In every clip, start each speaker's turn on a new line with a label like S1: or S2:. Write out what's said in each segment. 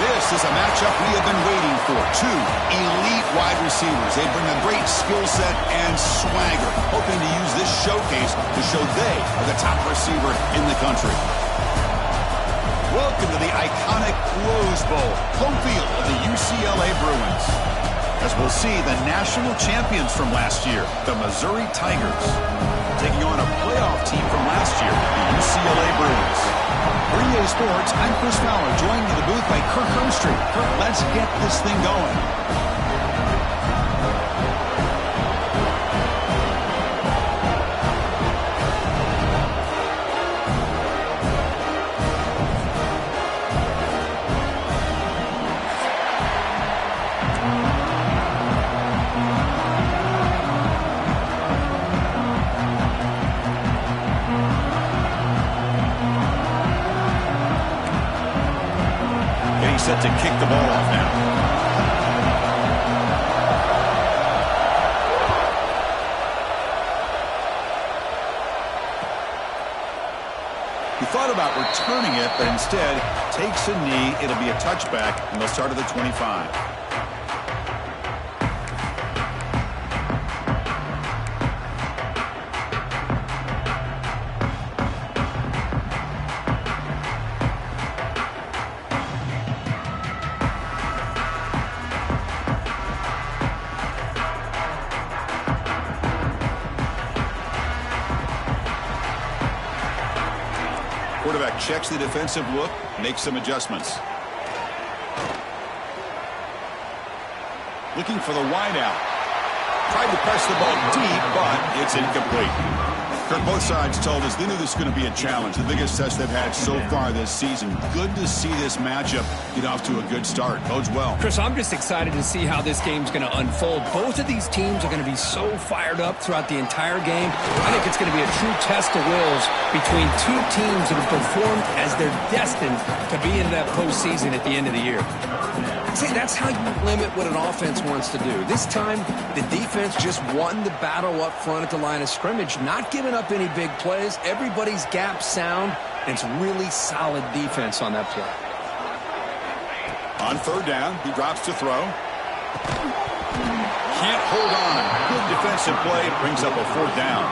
S1: This is a matchup we have been waiting for. Two elite wide receivers. They bring a great skill set and swagger, hoping to use this showcase to show they are the top receiver in the country. Welcome to the iconic Rose Bowl, home field of the UCLA Bruins. As we'll see, the national champions from last year, the Missouri Tigers, taking on a playoff team from last year, the UCLA Bruins. For EA Sports, I'm Chris Fowler, joined in the booth by Kirk Herbstreit. Kirk, let's get this thing going. Set to kick the ball off now. He thought about returning it, but instead takes a knee. It'll be a touchback, and they'll start at the 25. Quarterback checks the defensive look, makes some adjustments. Looking for the wideout. Tried to press the ball deep, but it's incomplete. Kirk, both sides told us they knew this was going to be a challenge, the biggest test they've had so far this season. Good to see this matchup get off to a good start. Bodes well.
S2: Chris, I'm just excited to see how this game's going to unfold. Both of these teams are going to be so fired up throughout the entire game. I think it's going to be a true test of wills between two teams that have performed as they're destined to be in that postseason at the end of the year. See, that's how you limit what an offense wants to do. This time, the defense just won the battle up front at the line of scrimmage, not giving up any big plays. Everybody's gap sound, and it's really solid defense on that play.
S1: On third down, he drops to throw. Can't hold on. Good defensive play, brings up a fourth down.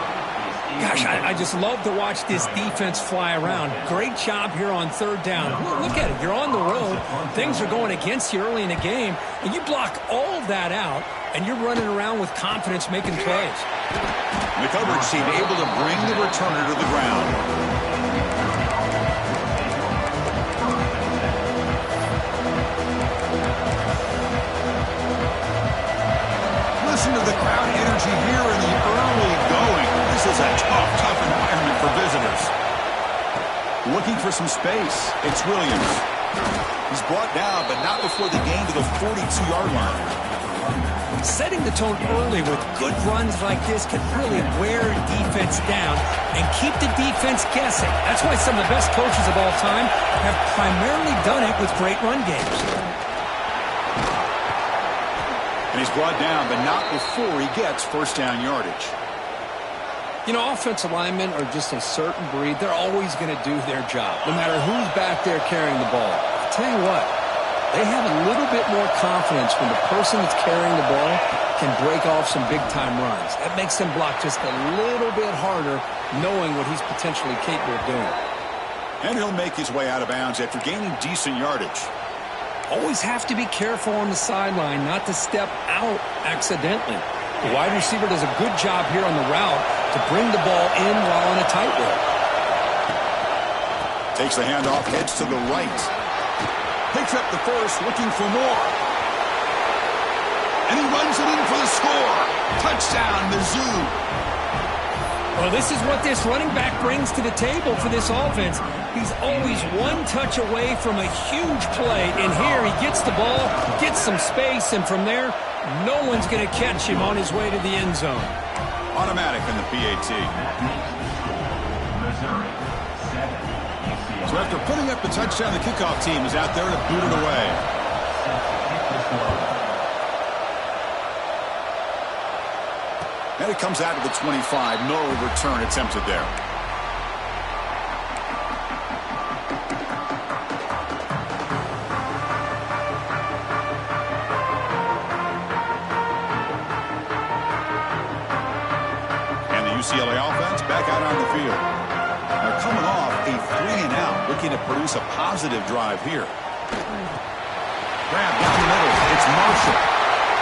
S2: Gosh, I just love to watch this defense fly around. Great job here on third down. Look at it. You're on the road. Things are going against you early in the game, and you block all of that out, and you're running around with confidence making plays.
S1: The coverage team able to bring the returner to the ground. Listen to the crowd energy here in the early going. This is a tough environment for visitors. Looking for some space. It's Williams. He's brought down, but not before the gain to the 42-yard line.
S2: Setting the tone early with good runs like this can really wear defense down and keep the defense guessing. That's why some of the best coaches of all time have primarily done it with great run games.
S1: And he's brought down, but not before he gets first down yardage.
S2: You know, offensive linemen are just a certain breed. They're always going to do their job, no matter who's back there carrying the ball. I'll tell you what, they have a little bit more confidence when the person that's carrying the ball can break off some big-time runs. That makes them block just a little bit harder, knowing what he's potentially capable of doing.
S1: And he'll make his way out of bounds after gaining decent yardage.
S2: Always have to be careful on the sideline not to step out accidentally. The wide receiver does a good job here on the route to bring the ball in while on a tightrope.
S1: Takes the handoff, heads to the right. Picks up the first, looking for more. And he runs it in for the score. Touchdown, Mizzou.
S2: Well, this is what this running back brings to the table for this offense. He's always one touch away from a huge play. And here he gets the ball, gets some space, and from there, no one's going to catch him on his way to the end zone.
S1: Automatic in the PAT. So after putting up the touchdown, the kickoff team is out there to boot it away. And it comes out to the 25. No return attempted there. And the UCLA offense back out on the field. They're coming off a 3-and-out, looking to produce a positive drive here. Grab down the middle. It's Marshall.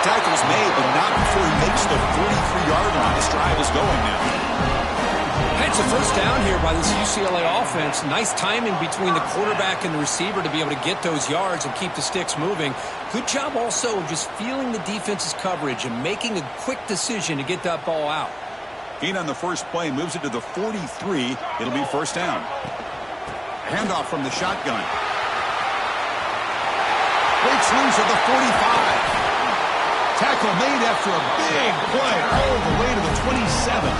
S1: Tackle's made, but not before he makes the 43-yard line. This drive is going now.
S2: It's a first down here by this UCLA offense. Nice timing between the quarterback and the receiver to be able to get those yards and keep the sticks moving. Good job also of just feeling the defense's coverage and making a quick decision to get that ball out.
S1: Gain on the first play moves it to the 43. It'll be first down. Handoff from the shotgun. Breaks loose at the 45. Tackle made after a big play all the way to the 27.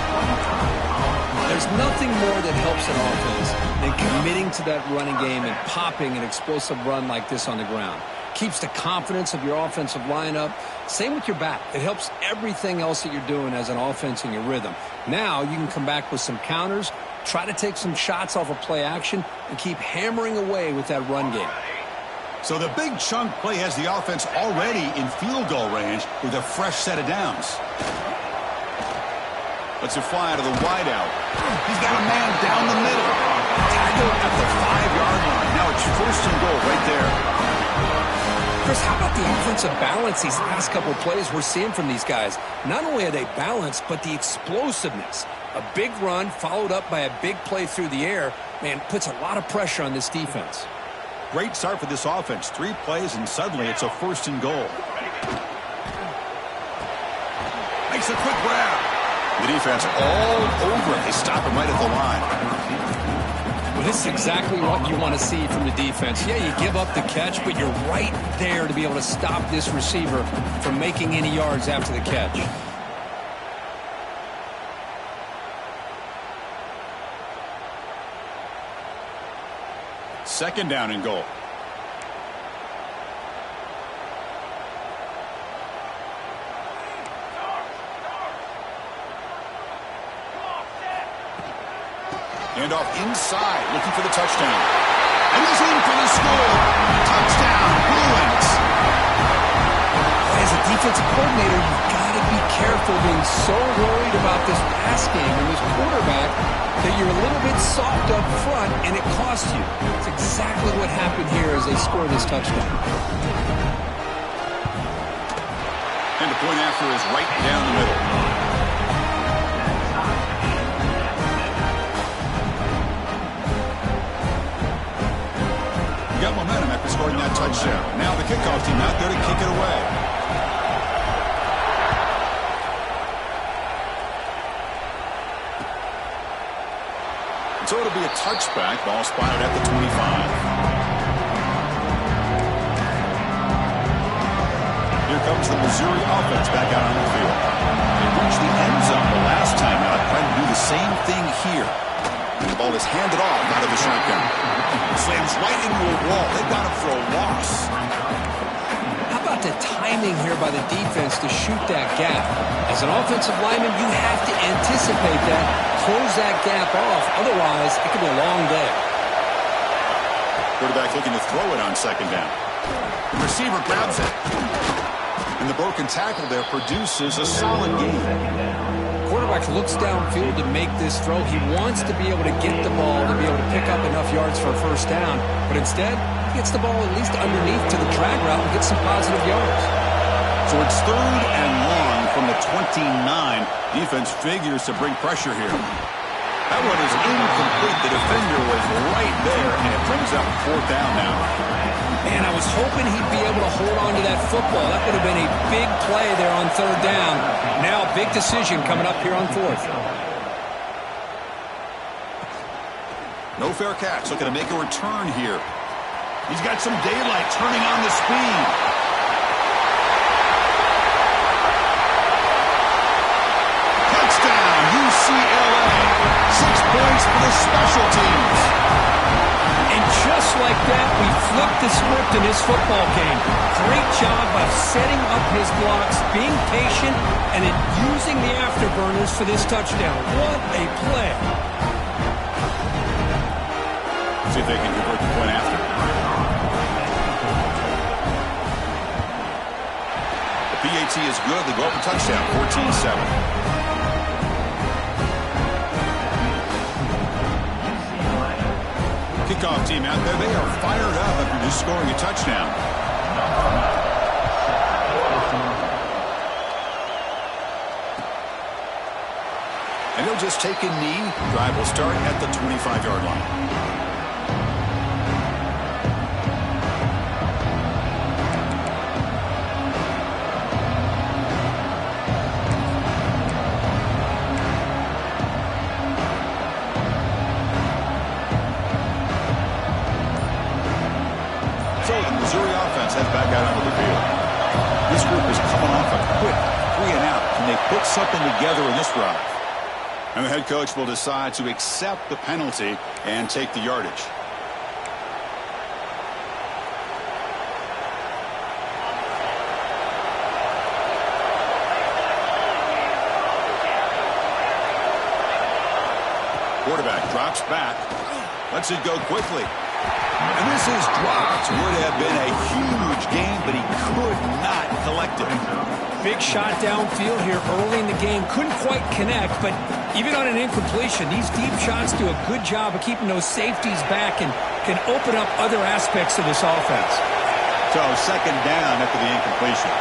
S2: There's nothing more that helps an offense than committing to that running game and popping an explosive run like this on the ground. Keeps the confidence of your offensive lineup. Same with your back. It helps everything else that you're doing as an offense in your rhythm. Now you can come back with some counters, try to take some shots off of play action, and keep hammering away with that run game.
S1: So the big chunk play has the offense already in field goal range with a fresh set of downs. Lets it fly out of the wideout. He's got a man down the middle. Tackle at the 5-yard line. Now it's first and goal right there.
S2: Chris, how about the offensive balance these last couple of plays we're seeing from these guys? Not only are they balanced, but the explosiveness. A big run followed up by a big play through the air, man, puts a lot of pressure on this defense.
S1: Great start for this offense. 3 plays, and suddenly it's a first and goal. Makes a quick grab. The defense all over it. They stop him right at the line.
S2: Well, this is exactly what you want to see from the defense. Yeah, you give up the catch, but you're right there to be able to stop this receiver from making any yards after the catch.
S1: Second down and goal. Hand off inside, looking for the touchdown. And he's in for the score. Touchdown, Bruins.
S2: As a defensive coordinator, you've got to be careful being so worried about this pass game and this quarterback that you're a little bit soft up front and it costs you. It's exactly what happened here as they score this touchdown.
S1: And the point after is right down the middle. You got momentum after scoring that touchdown. Now the kickoff team out there to kick it away. So it'll be a touchback. Ball spotted at the 25. Here comes the Missouri offense back out on the field. They reached the end zone the last time out, trying to do the same thing here. The ball is handed off out of the shotgun. Slams right into a wall. They got him for a loss.
S2: How about the timing here by the defense to shoot that gap? As an offensive lineman, you have to anticipate that, close that gap off. Otherwise, it could be a long day.
S1: Quarterback looking to throw it on second down. The receiver grabs it. And the broken tackle there produces a solid gain.
S2: Quarterback looks downfield to make this throw. He wants to be able to get the ball to be able to pick up enough yards for a first down. But instead, he gets the ball at least underneath to the drag route and gets some positive yards.
S1: So it's third and long from the 29. Defense figures to bring pressure here. That one is incomplete. The defender was right there, and it brings up fourth down now.
S2: Man, I was hoping he'd be able to hold on to that football. That would have been a big play there on third down. Now a big decision coming up here on fourth.
S1: No fair catch. Looking to make a return here. He's got some daylight turning on the speed. Touchdown, UCLA. 6 points for the special teams.
S2: And just like that, we flipped the script in this football game. Great job of setting up his blocks, being patient, and then using the afterburners for this touchdown. What a play.
S1: See if they can convert the point after. The PAT is good. They go up a touchdown, 14-7. Kickoff team out there. They are fired up after just scoring a touchdown. And they'll just take a knee. Drive will start at the 25-yard line. Missouri offense heads back out onto the field. This group is coming off a quick 3-and-out. Can they put something together in this drive? And the head coach will decide to accept the penalty and take the yardage. Quarterback drops back. Lets it go quickly. And this is dropped. Would have been a huge game, but he could not collect it.
S2: Big shot downfield here early in the game. Couldn't quite connect, but even on an incompletion, these deep shots do a good job of keeping those safeties back and can open up other aspects of this offense.
S1: So second down after the incompletion.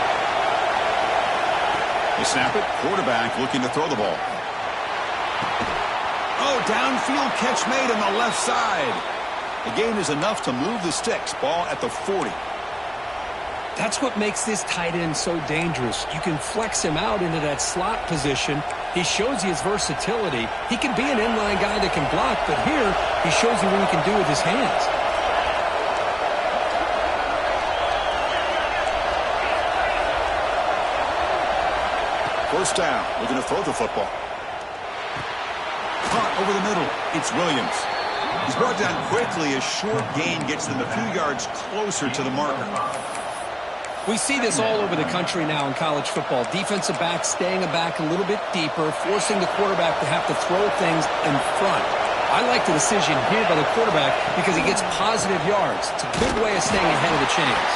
S1: They snap it. Quarterback looking to throw the ball. Oh, downfield catch made on the left side. The gain is enough to move the sticks. Ball at the 40.
S2: That's what makes this tight end so dangerous. You can flex him out into that slot position. He shows you his versatility. He can be an inline guy that can block, but here he shows you what he can do with his hands.
S1: First down. Looking to throw the football. Caught over the middle. It's Williams. He's brought down quickly. A short gain gets them a few yards closer to the marker.
S2: We see this all over the country now in college football. Defensive backs staying back a little bit deeper, forcing the quarterback to have to throw things in front. I like the decision here by the quarterback because he gets positive yards. It's a good way of staying ahead of the chains.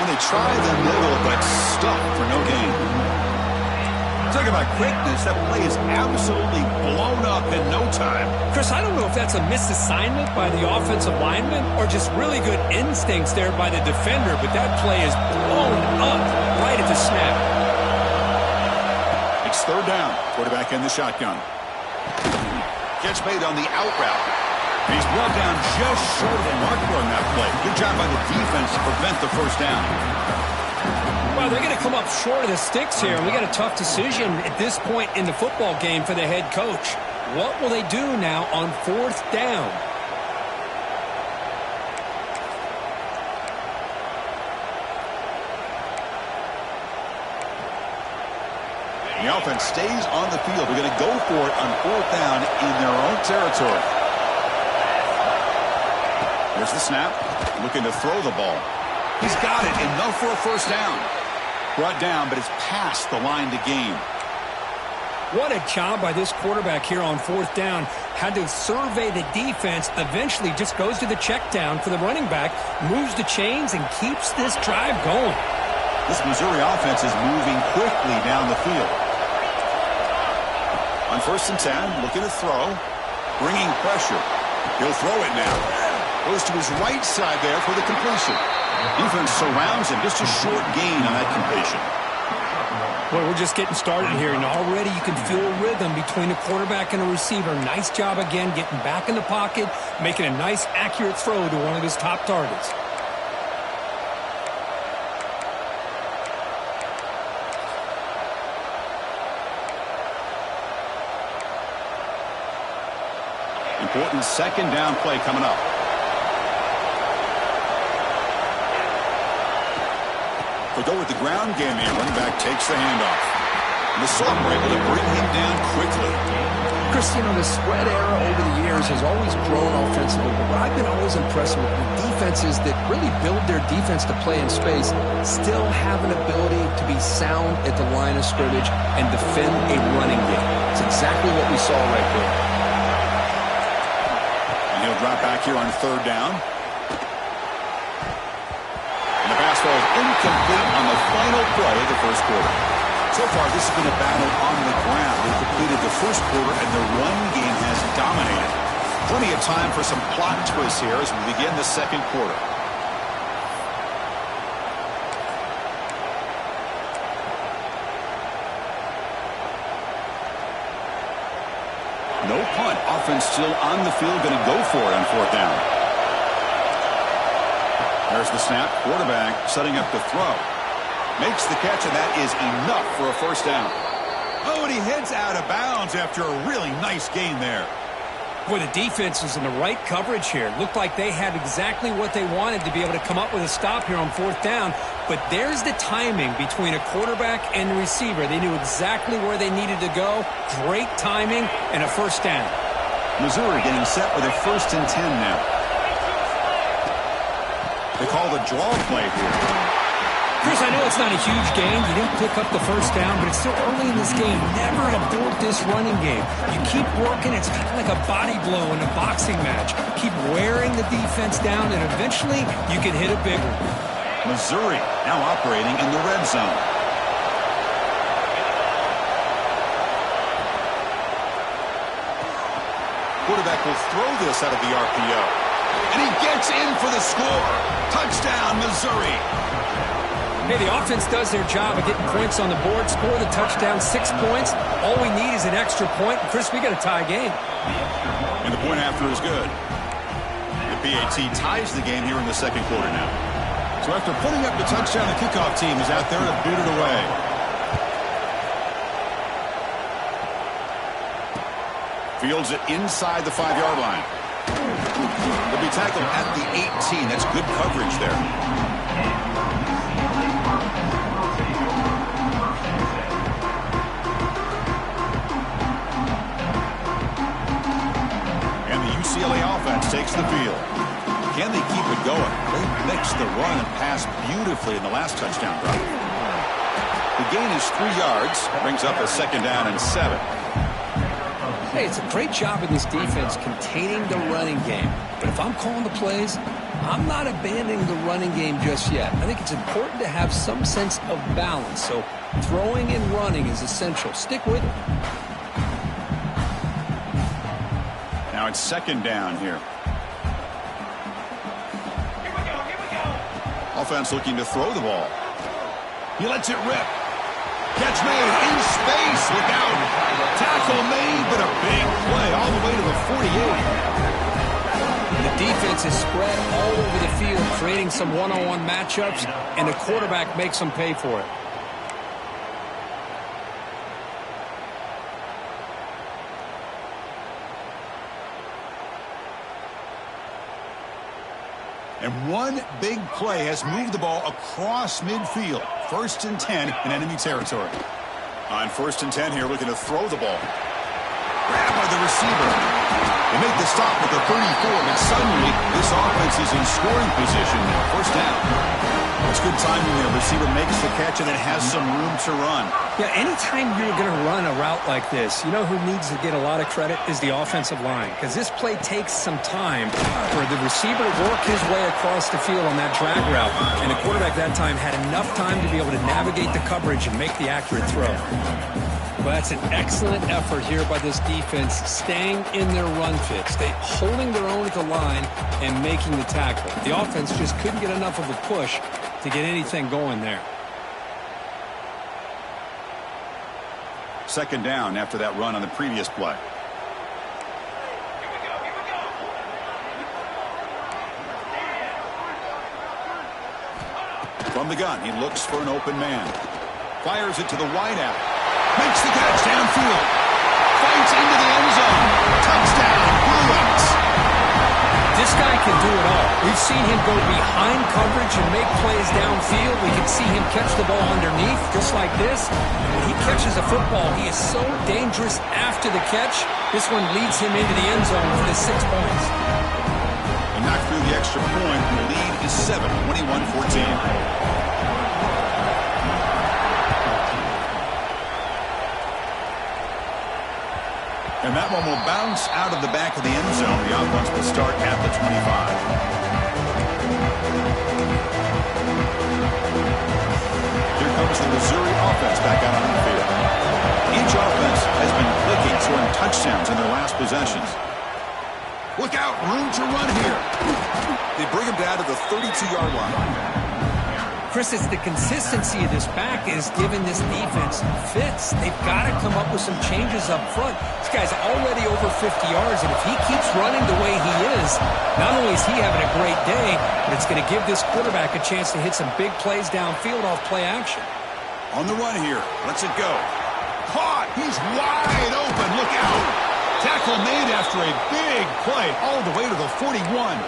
S1: When they try the middle, but stuck for no gain. Talk about quickness. That play is absolutely blown up in no time.
S2: Chris, I don't know if that's a misassignment by the offensive lineman or just really good instincts there by the defender, but that play is blown up right at the snap.
S1: It's third down. Quarterback in the shotgun. Catch made on the out route. He's brought down just short of the marker on that play. Good job by the defense to prevent the first down.
S2: Well, they're going to come up short of the sticks here. We got a tough decision at this point in the football game for the head coach. What will they do now on fourth down?
S1: The offense stays on the field. They're going to go for it on fourth down in their own territory. Here's the snap. Looking to throw the ball. He's got it. Enough for a first down. Brought down, but it's past the line to gain.
S2: What a job by this quarterback here on fourth down. Had to survey the defense. Eventually just goes to the check down for the running back. Moves the chains and keeps this drive going.
S1: This Missouri offense is moving quickly down the field. On first and 10, looking to throw. Bringing pressure. He'll throw it now. Goes to his right side there for the completion. Defense surrounds him. Just a short gain on that completion.
S2: Well, we're just getting started here, and already you can feel a rhythm between the quarterback and the receiver. Nice job again getting back in the pocket, making a nice, accurate throw to one of his top targets.
S1: Important second down play coming up. They go with the ground game here. Running back takes the handoff. And the Soft were able to bring him down quickly.
S2: Chris, you know, the spread era over the years has always grown offensively, but what I've been always impressed with defenses that really build their defense to play in space still have an ability to be sound at the line of scrimmage and defend a running game. It's exactly what we saw right there.
S1: And he'll drop back here on third down. And the pass ball is incomplete on the final play of the first quarter. So far, this has been a battle on the ground. They've completed the first quarter, and the run game has dominated. Plenty of time for some plot twists here as we begin the second quarter. No punt. Offense still on the field, going to go for it on fourth down. There's the snap. Quarterback setting up the throw. Makes the catch, and that is enough for a first down. Oh, and he heads out of bounds after a really nice gain there.
S2: Boy, the defense was in the right coverage here. Looked like they had exactly what they wanted to be able to come up with a stop here on fourth down. But there's the timing between a quarterback and the receiver. They knew exactly where they needed to go. Great timing and a first down.
S1: Missouri getting set with a 1st and 10 now. They call the draw play here.
S2: Chris, I know it's not a huge gain. You didn't pick up the first down, but it's still early in this game. Never abort this running game. You keep working. It's kind of like a body blow in a boxing match. Keep wearing the defense down, and eventually you can hit a big one.
S1: Missouri now operating in the red zone. Quarterback will throw this out of the RPO. And he gets in for the score. Touchdown, Missouri.
S2: Hey, the offense does their job of getting points on the board, score the touchdown, 6 points. All we need is an extra point. Chris, we got a tie game.
S1: And the point after is good. The PAT ties the game here in the second quarter now. So after putting up the touchdown, the kickoff team is out there to boot it away. Fields it inside the 5-yard line. They'll be tackled at the 18. That's good coverage there. UCLA offense takes the field. Can they keep it going? They mixed the run and pass beautifully in the last touchdown drive. The gain is 3 yards. Brings up a 2nd down and 7.
S2: Hey, it's a great job in this defense containing the running game. But if I'm calling the plays, I'm not abandoning the running game just yet. I think it's important to have some sense of balance. So throwing and running is essential. Stick with it.
S1: Now it's 2nd down here. Offense looking to throw the ball. He lets it rip. Catch made in space without tackle made, but a big play all the way to the 48.
S2: The defense is spread all over the field, creating some one-on-one matchups, and the quarterback makes them pay for it.
S1: And one big play has moved the ball across midfield. 1st and 10 in enemy territory. On 1st and 10 here, looking to throw the ball. Grabbed by the receiver. They make the stop at the 34, but suddenly this offense is in scoring position now. 1st down. It's good timing there. Receiver makes the catch and it has some room to run.
S2: Yeah, anytime you're going to run a route like this, you know who needs to get a lot of credit is the offensive line. Because this play takes some time for the receiver to work his way across the field on that drag route. And the quarterback that time had enough time to be able to navigate the coverage and make the accurate throw. Well, that's an excellent effort here by this defense, staying in their run fit, holding their own at the line and making the tackle. The offense just couldn't get enough of a push to get anything going there.
S1: 2nd down after that run on the previous play. From the gun, he looks for an open man. Fires it to the wideout. Makes the catch downfield. Fights into the end zone. Touchdown, Bruin.
S2: We've seen him go behind coverage and make plays downfield. We can see him catch the ball underneath, just like this. And when he catches a football, he is so dangerous after the catch. This one leads him into the end zone for the 6 points.
S1: He knocked through the extra point. The lead is 7, 21-14. And that one will bounce out of the back of the end zone. The offense will start at the 25. Here comes the Missouri offense back out on the field. Each offense has been clicking, scoring touchdowns in their last possessions. Look out, room to run here. They bring him down to the 32-yard line.
S2: Chris, it's the consistency of this back is giving this defense fits. They've got to come up with some changes up front. This guy's already over 50 yards, and if he keeps running the way he is, not only is he having a great day, but it's going to give this quarterback a chance to hit some big plays downfield off play action.
S1: On the run here. Let's it go. Caught. He's wide open. Look out. Tackle made after a big play all the way to the 41.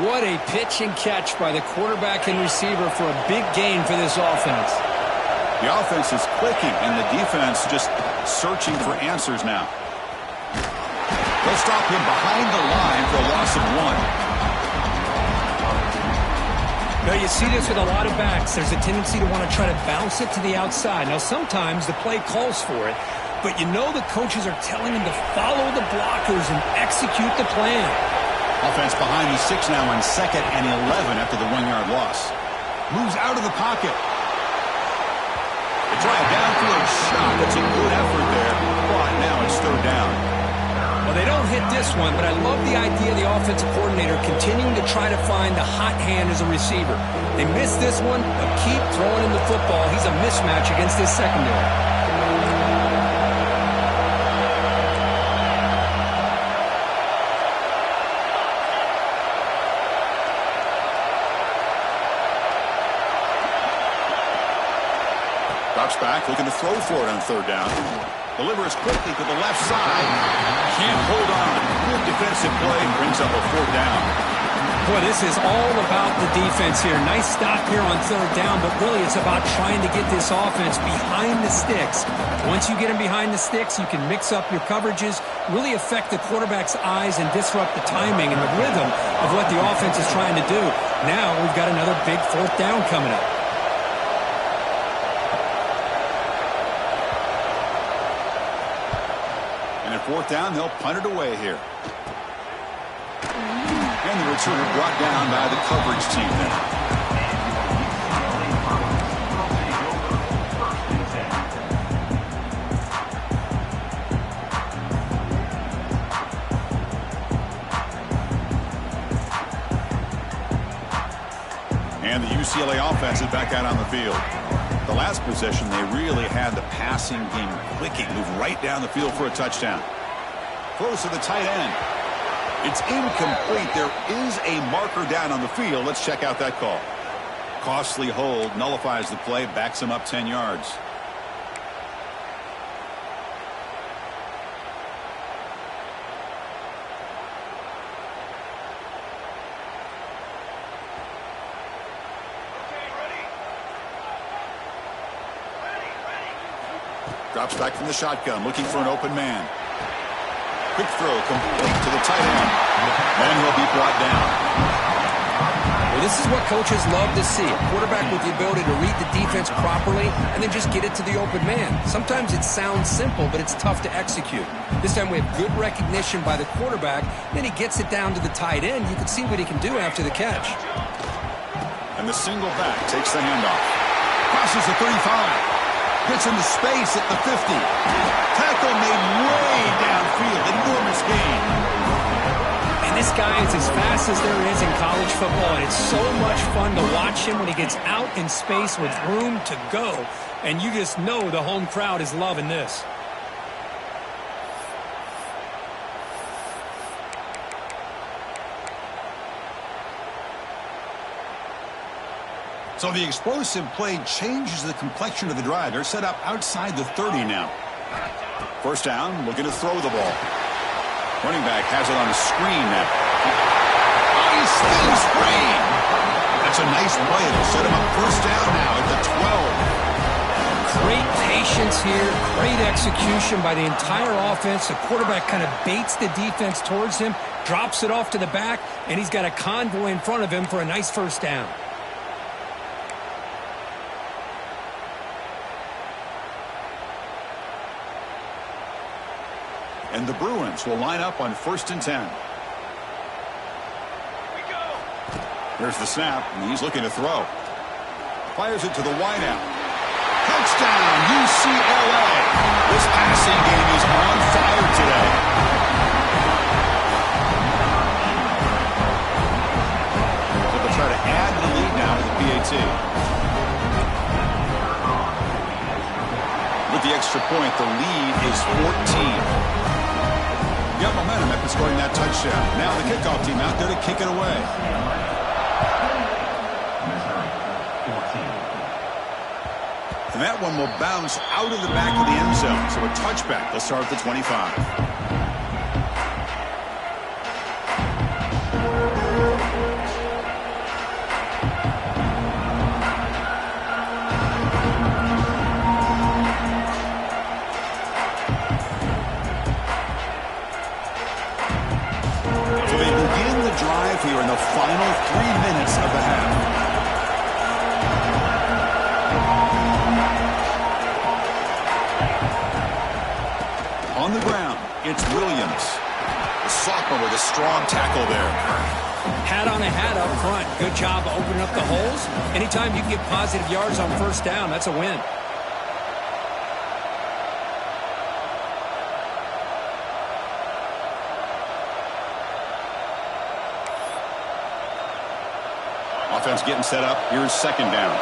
S2: What a pitch and catch by the quarterback and receiver for a big gain for this offense.
S1: The offense is clicking, and the defense just searching for answers now. They'll stop him behind the line for a loss of 1.
S2: Now, you see this with a lot of backs. There's a tendency to want to try to bounce it to the outside. Now, sometimes the play calls for it, but you know the coaches are telling him to follow the blockers and execute the plan.
S1: Offense behind the 6 now on 2nd and 11 after the 1-yard loss. Moves out of the pocket. They try a downfield shot. That's a good effort there. But now it's 3rd down.
S2: Well, they don't hit this one, but I love the idea of the offensive coordinator continuing to try to find the hot hand as a receiver. They missed this one, but keep throwing him the football. He's a mismatch against this secondary.
S1: Drops back, looking to throw for it on 3rd down. Delivers quickly to the left side. Can't hold on. Good defensive play. Brings up a 4th down.
S2: Boy, this is all about the defense here. Nice stop here on 3rd down, but really it's about trying to get this offense behind the sticks. Once you get them behind the sticks, you can mix up your coverages, really affect the quarterback's eyes and disrupt the timing and the rhythm of what the offense is trying to do. Now we've got another big 4th down coming up.
S1: And at 4th down, they'll punt it away here. And the returner brought down by the coverage team there. And the UCLA offense is back out on the field. The last possession, they really had the passing game clicking. Moved right down the field for a touchdown. Close to the tight end. It's incomplete. There is a marker down on the field. Let's check out that call. Costly hold, nullifies the play, backs him up 10 yards. Drops back from the shotgun, looking for an open man. Quick throw, complete to the tight end. And he'll be brought down.
S2: Well, this is what coaches love to see. A quarterback with the ability to read the defense properly and then just get it to the open man. Sometimes it sounds simple, but it's tough to execute. This time we have good recognition by the quarterback. Then he gets it down to the tight end. You can see what he can do after the catch.
S1: And the single back takes the handoff. Crosses the 35. Gets into space at the 50. Tackle made way downfield. Enormous gain.
S2: And this guy is as fast as there is in college football, and it's so much fun to watch him when he gets out in space with room to go. And you just know the home crowd is loving this.
S1: So the explosive play changes the complexion of the drive. They're set up outside the 30 now. 1st down, looking to throw the ball. Running back has it on a screen now. He's spins free. That's a nice play. It'll set him up first down now at the 12.
S2: Great patience here, great execution by the entire offense. The quarterback kind of baits the defense towards him, drops it off to the back, and he's got a convoy in front of him for a nice first down.
S1: And the Bruins will line up on 1st and 10. Here's the snap, and he's looking to throw. Fires it to the wideout. Touchdown, UCLA. This passing game is on fire today. So they'll try to add the lead now to the PAT. With the extra point, the lead is 14. Got momentum after scoring that touchdown. Now the kickoff team out there to kick it away. And that one will bounce out of the back of the end zone. So a touchback. They'll start at the 25. So they begin the drive here in the final 3 minutes of the half. On the ground, it's Williams. The sophomore with a strong tackle there.
S2: Hat on a hat up front. Good job opening up the holes. Anytime you can get positive yards on first down, that's a win.
S1: Offense getting set up. Here's 2nd down.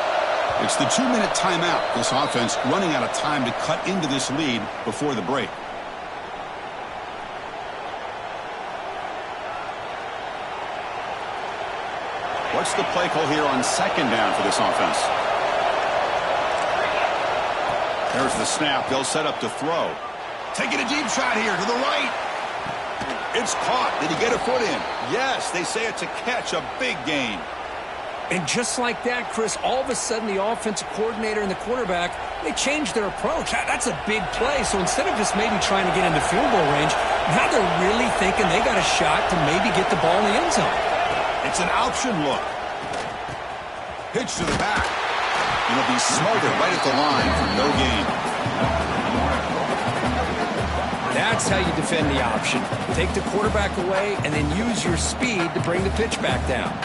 S1: It's the 2-minute timeout. This offense running out of time to cut into this lead before the break. What's the play call here on 2nd down for this offense? There's the snap. They'll set up to throw. Taking a deep shot here to the right. It's caught. Did he get a foot in? Yes, they say it's a catch, a big gain.
S2: And just like that, Chris, all of a sudden the offensive coordinator and the quarterback, they changed their approach. That's a big play. So instead of just maybe trying to get into field goal range, now they're really thinking they got a shot to maybe get the ball in the end zone.
S1: It's an option look. Pitch to the back. And it'll be smothered right at the line for no gain.
S2: That's how you defend the option. Take the quarterback away and then use your speed to bring the pitch back down.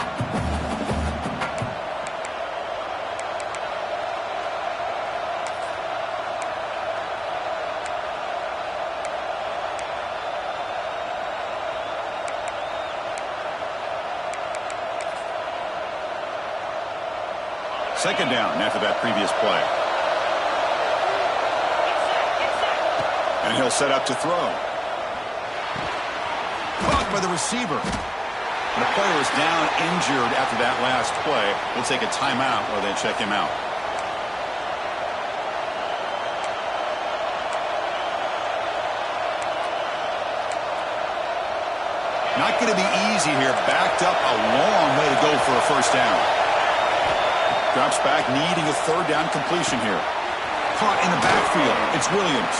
S1: Second down after that previous play. And he'll set up to throw. Caught by the receiver. And the player is down injured after that last play. We'll take a timeout while they check him out. Not going to be easy here. Backed up a long way to go for a first down. Drops back, needing a 3rd down completion here. Caught in the backfield. It's Williams.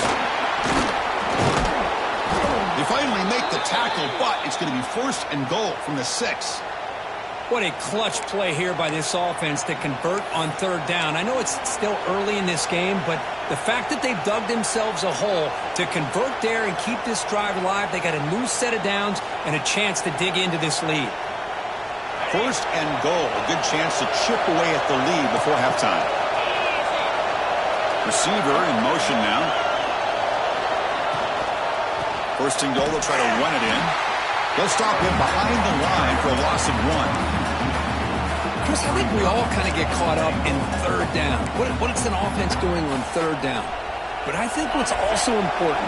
S1: They finally make the tackle, but it's going to be 1st and goal from the 6.
S2: What a clutch play here by this offense to convert on 3rd down. I know it's still early in this game, but the fact that they've dug themselves a hole to convert there and keep this drive alive, they got a new set of downs and a chance to dig into this lead.
S1: 1st and goal, a good chance to chip away at the lead before halftime. Receiver in motion now. 1st and goal, they'll try to run it in. They'll stop him behind the line for a loss of 1.
S2: Chris, I think we all kind of get caught up in 3rd down. What is an offense doing on 3rd down? But I think what's also important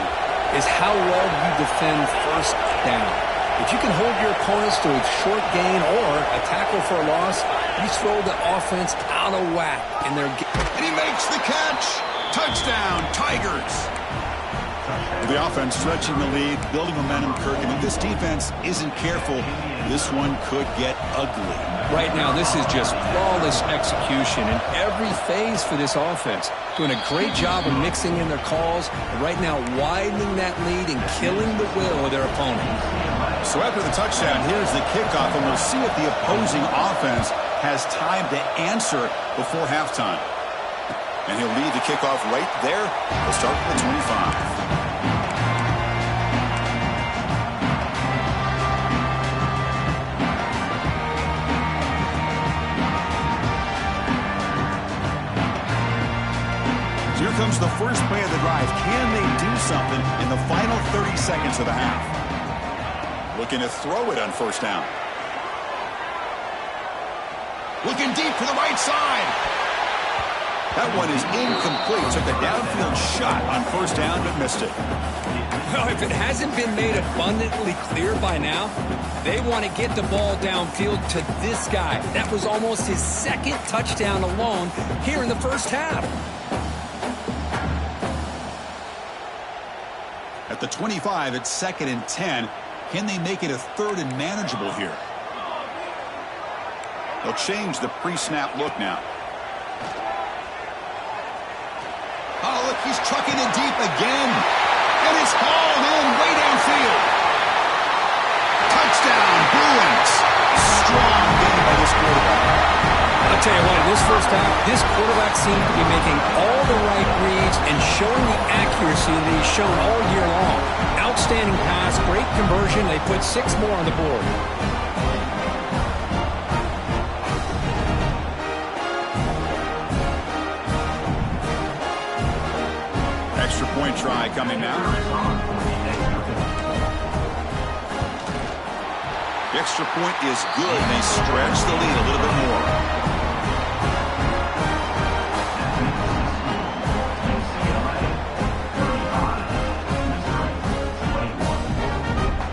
S2: is how well you defend 1st down. If you can hold your opponents to a short gain or a tackle for a loss, you throw the offense out of whack in their game.
S1: And he makes the catch. Touchdown, Tigers. The offense stretching the lead, building momentum, Kirk. And if this defense isn't careful, this one could get ugly.
S2: Right now, this is just flawless execution in every phase for this offense. Doing a great job of mixing in their calls, and right now widening that lead and killing the will of their opponent.
S1: So after the touchdown, here's the kickoff, and we'll see if the opposing offense has time to answer before halftime. And he'll lead the kickoff right there. We'll start with the 25. Here comes the first play of the drive. Can they do something in the final 30 seconds of the half? Looking to throw it on first down. Looking deep to the right side. That one is incomplete. Took a downfield shot on first down, but missed it.
S2: Well, if it hasn't been made abundantly clear by now, they want to get the ball downfield to this guy. That was almost his second touchdown alone here in the first half.
S1: At the 25, it's 2nd and 10. Can they make it a 3rd and manageable here? They'll change the pre-snap look now. Oh, look, he's trucking it deep again. And it's hauled in way downfield. Touchdown, Bruins. Strong game by this quarterback.
S2: I'll tell you what, in this first half, this quarterback seemed to be making all the right reads and showing the accuracy that he's shown all year long. Outstanding pass, great conversion. They put 6 more on the board.
S1: Extra point try coming now. The extra point is good. They stretch the lead a little bit more.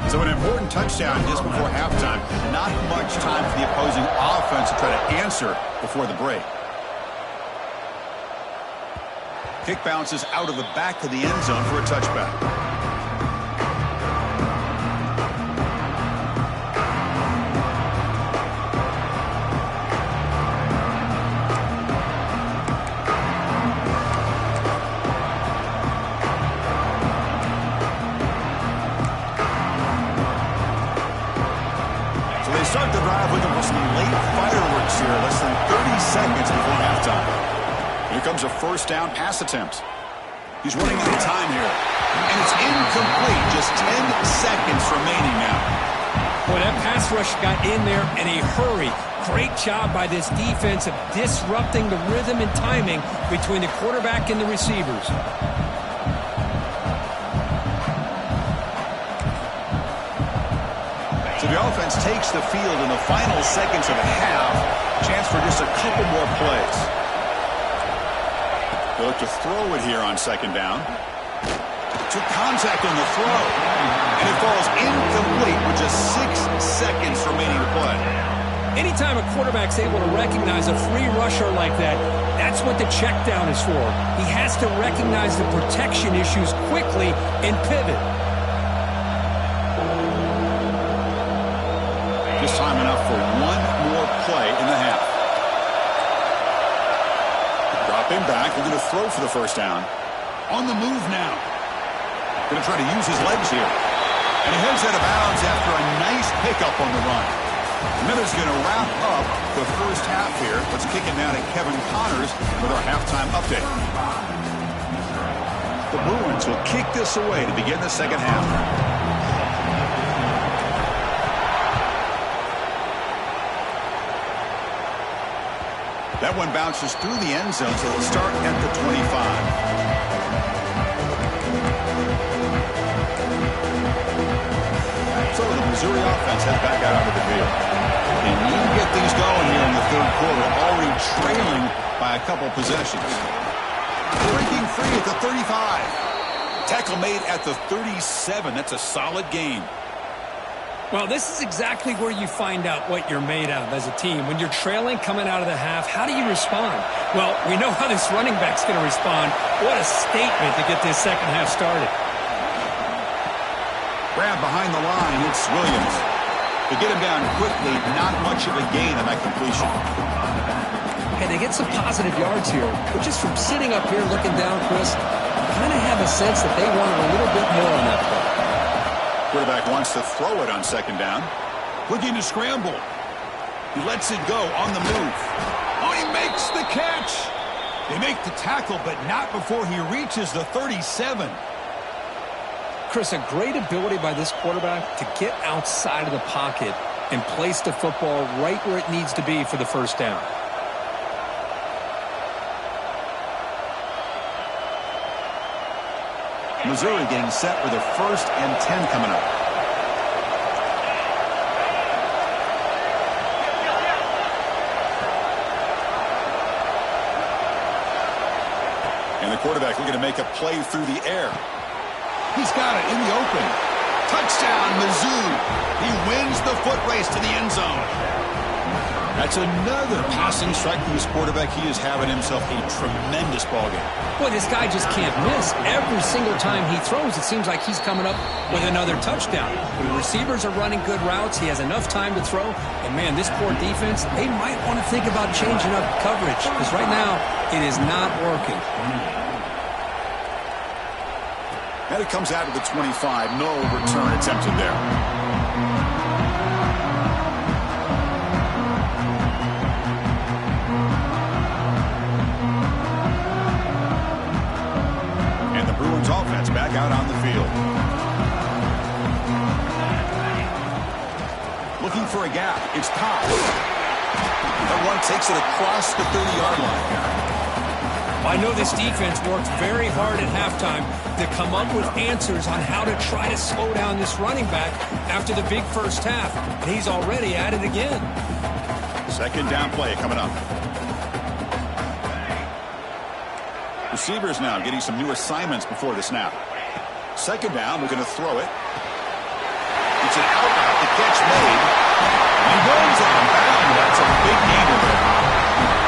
S1: So an important touchdown just before halftime. Not much time for the opposing offense to try to answer before the break. Kick bounces out of the back of the end zone for a touchback. Start the drive looking for some late fireworks here. Less than 30 seconds before halftime. Here comes a first down pass attempt. He's running out of time here. And it's incomplete. Just 10 seconds remaining now.
S2: Boy, that pass rush got in there in a hurry. Great job by this defense of disrupting the rhythm and timing between the quarterback and the receivers.
S1: So the offense takes the field in the final seconds of the half. Chance for just a couple more plays. They look to throw it here on 2nd down. Took contact on the throw. And it falls incomplete with just 6 seconds remaining to play.
S2: Anytime a quarterback's able to recognize a free rusher like that, that's what the check down is for. He has to recognize the protection issues quickly and pivot.
S1: Just time enough for one more play in the half. Dropping back, they're going to throw for the first down. On the move now. Going to try to use his legs here. And he heads out of bounds after a nice pickup on the run. Miller's going to wrap up the first half here. Let's kick it now to Kevin Connors with our halftime update. The Bruins will kick this away to begin the second half. That one bounces through the end zone, so it'll start at the 25. So the Missouri offense heads back out onto the field. And you get things going here in the 3rd quarter, already trailing by a couple possessions. Breaking free at the 35. Tackle made at the 37. That's a solid gain.
S2: Well, this is exactly where you find out what you're made of as a team. When you're trailing coming out of the half, how do you respond? Well, we know how this running back's going to respond. What a statement to get this second half started.
S1: Grab behind the line, it's Williams. To get him down quickly, not much of a gain on that completion.
S2: Hey, they get some positive yards here, but just from sitting up here looking down, Chris, I kind of have a sense that they wanted a little bit more on that play.
S1: Quarterback wants to throw it on second down. Looking to scramble. He lets it go on the move. Oh, he makes the catch. They make the tackle, but not before he reaches the 37.
S2: Chris, a great ability by this quarterback to get outside of the pocket and place the football right where it needs to be for the first down.
S1: Missouri getting set with a 1st and 10 coming up. And the quarterback looking to make a play through the air. He's got it in the open. Touchdown, Mizzou. He wins the foot race to the end zone. That's another passing strike from this quarterback. He is having himself a tremendous ballgame.
S2: Boy, this guy just can't miss. Every single time he throws, it seems like he's coming up with another touchdown. When the receivers are running good routes, he has enough time to throw. And, man, this poor defense, they might want to think about changing up coverage because right now it is not working.
S1: And it comes out of the 25. No return attempted there. And the Bruins offense back out on the field. Looking for a gap. It's Tops. That one takes it across the 30-yard line.
S2: I know this defense worked very hard at halftime to come up with answers on how to try to slow down this running back after the big first half. And he's already at it again.
S1: Second down play coming up. Receivers now getting some new assignments before the snap. Second down, we're going to throw it. It's an out route. The catch made. And goes on bound. That's a big gainer there.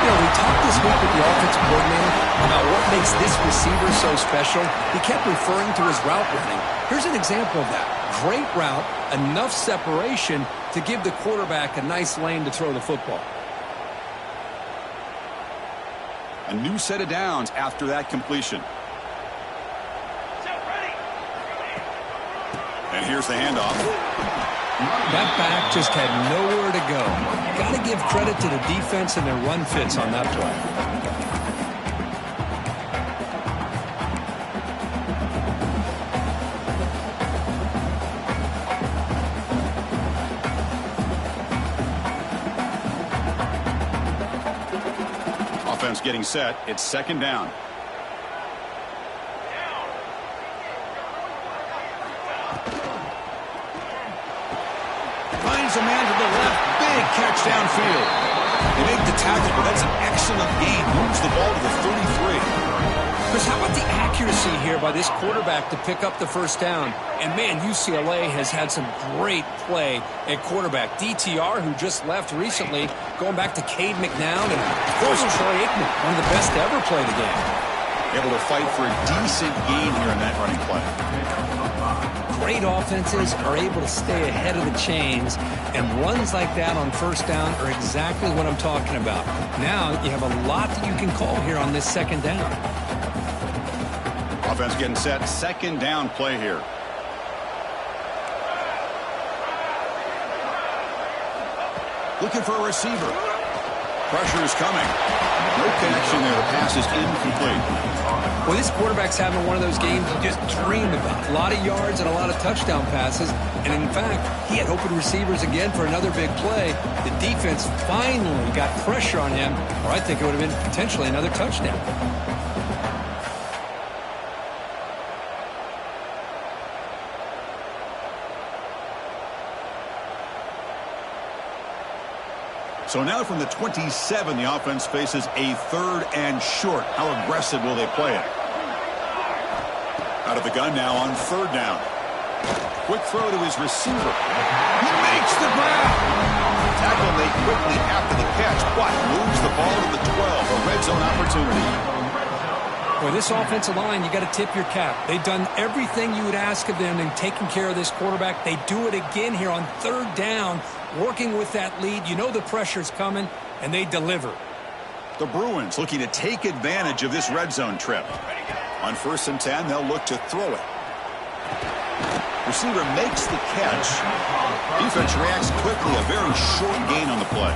S2: You know, we talked this week with the offensive coordinator about what makes this receiver so special. He kept referring to his route running. Here's an example of that. Great route, enough separation to give the quarterback a nice lane to throw the football.
S1: A new set of downs after that completion. And here's the handoff.
S2: That back just had nowhere to go. Got to give credit to the defense and their run fits on that play.
S1: Offense getting set. It's second down. Finds a man to the left. Big catch downfield. They make the tackle, but that's an excellent gain. Moves the ball to the 33.
S2: Chris, how about the accuracy here by this quarterback to pick up the first down? And, man, UCLA has had some great play at quarterback. DTR, who just left recently, going back to Cade McNown, and, of course, Troy Aikman, one of the best to ever play the game.
S1: Able to fight for a decent gain here in that running play.
S2: Great offenses are able to stay ahead of the chains, and runs like that on first down are exactly what I'm talking about. Now you have a lot that you can call here on this second down.
S1: Offense getting set. Second down play here. Looking for a receiver. Pressure is coming. No connection there. The pass is incomplete.
S2: Well, this quarterback's having one of those games you just dream about. A lot of yards and a lot of touchdown passes. And, in fact, he had open receivers again for another big play. The defense finally got pressure on him, or I think it would have been potentially another touchdown.
S1: So now from the 27, the offense faces a third and short. How aggressive will they play it? Out of the gun now on third down. Quick throw to his receiver. He makes the grab. Tackle made quickly after the catch, but moves the ball to the 12. A red zone opportunity.
S2: Boy, this offensive line, you got to tip your cap. They've done everything you would ask of them in taking care of this quarterback. They do it again here on third down, working with that lead. You know the pressure's coming, and they deliver.
S1: The Bruins looking to take advantage of this red zone trip. On 1st and 10, they'll look to throw it. Receiver makes the catch. Defense reacts quickly. A very short gain on the play.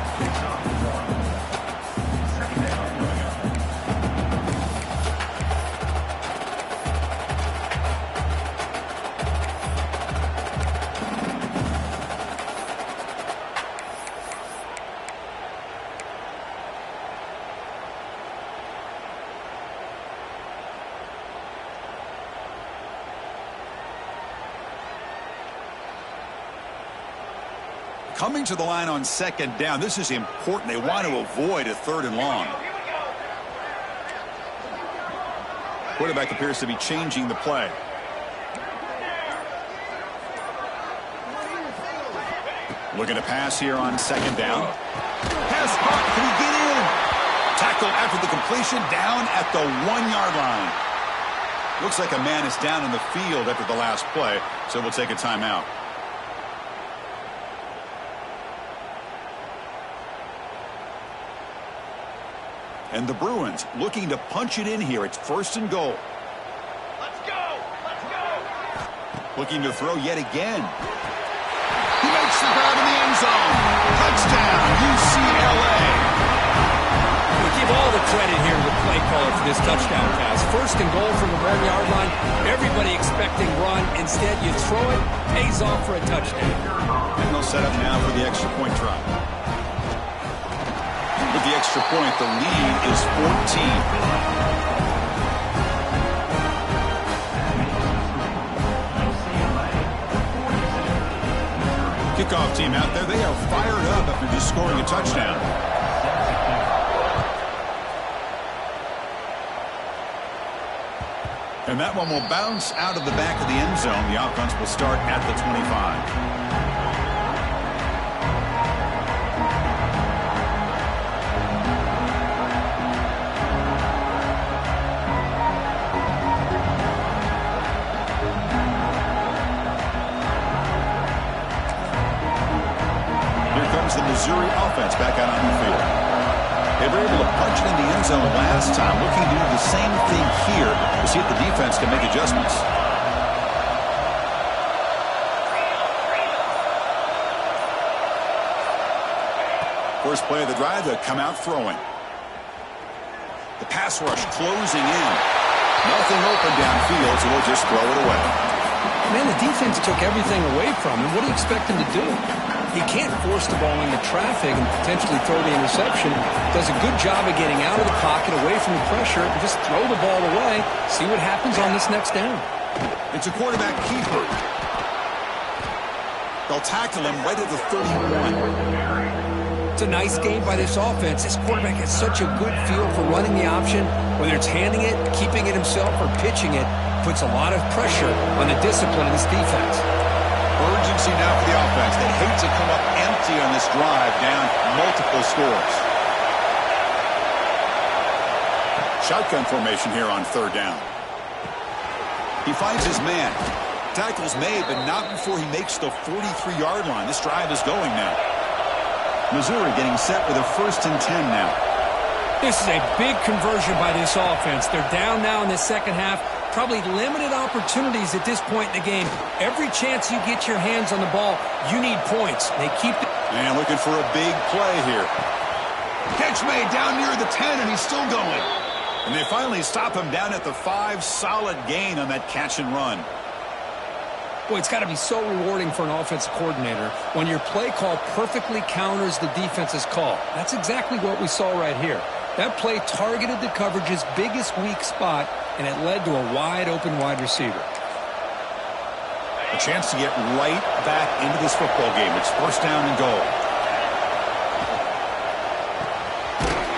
S1: Coming to the line on 2nd down. This is important. They want to avoid a 3rd and long. Quarterback appears to be changing the play. Looking to pass here on 2nd down. Pass caught. Can he get in? Tackle after the completion, down at the 1-yard line. Looks like a man is down in the field after the last play, so we'll take a timeout. And the Bruins looking to punch it in here. It's 1st and goal.
S3: Let's go! Let's go!
S1: Looking to throw yet again. He makes the grab in the end zone. Touchdown, UCLA.
S2: We give all the credit here to the play caller for this touchdown pass. 1st and goal from the 1-yard line. Everybody expecting run. Instead, you throw it. Pays off for a touchdown.
S1: And they'll set up now for the extra point try. With the extra point, the lead is 14. Kickoff team out there. They are fired up after just scoring a touchdown. And that one will bounce out of the back of the end zone. The offense will start at the 25. The Missouri offense back out on the field. They were able to punch it in the end zone last time, looking to do the same thing here to see if the defense can make adjustments. First play of the drive, they'll come out throwing. The pass rush closing in. Nothing open downfield, so we'll just throw it away.
S2: Man, the defense took everything away from him. What do you expect him to do? He can't force the ball into traffic and potentially throw the interception. Does a good job of getting out of the pocket, away from the pressure, and just throw the ball away. See what happens on this next down.
S1: It's a quarterback keeper. They'll tackle him right at the 31.
S2: It's a nice game by this offense. This quarterback has such a good feel for running the option. Whether it's handing it, keeping it himself, or pitching it, puts a lot of pressure on the discipline of this defense.
S1: Urgency now for the offense. They hate to come up empty on this drive, down multiple scores. Shotgun formation here on 3rd down. He finds his man. Tackle's made, but not before he makes the 43-yard line. This drive is going now. Missouri getting set with a 1st and 10 now.
S2: This is a big conversion by this offense. They're down now in the second half. Probably limited opportunities at this point in the game. Every chance you get your hands on the ball, you need points. They keep it.
S1: And looking for a big play here. Catch made down near the 10, and he's still going. And they finally stop him down at the 5. Solid gain on that catch and run.
S2: Boy, it's got to be so rewarding for an offensive coordinator when your play call perfectly counters the defense's call. That's exactly what we saw right here. That play targeted the coverage's biggest weak spot, and it led to a wide-open wide receiver.
S1: A chance to get right back into this football game. It's 1st down and goal.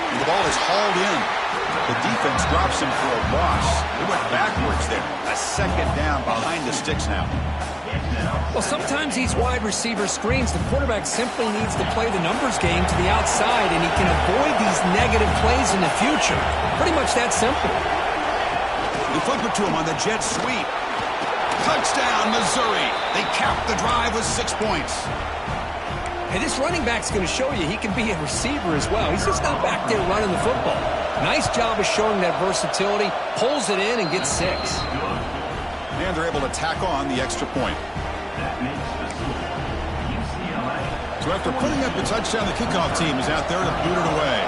S1: And the ball is hauled in. The defense drops him for a loss. They went backwards there. A 2nd down behind the sticks now.
S2: Well, sometimes these wide receiver screens, the quarterback simply needs to play the numbers game to the outside, and he can avoid these negative plays in the future. Pretty much that simple.
S1: flip it to him on the jet sweep. Touchdown, Missouri. They cap the drive with 6 points.
S2: Hey, this running back's going to show you he can be a receiver as well. He's just not back there running the football. Nice job of showing that versatility. Pulls it in and gets 6.
S1: And they're able to tack on the extra point. So after putting up a touchdown, the kickoff team is out there to boot it away.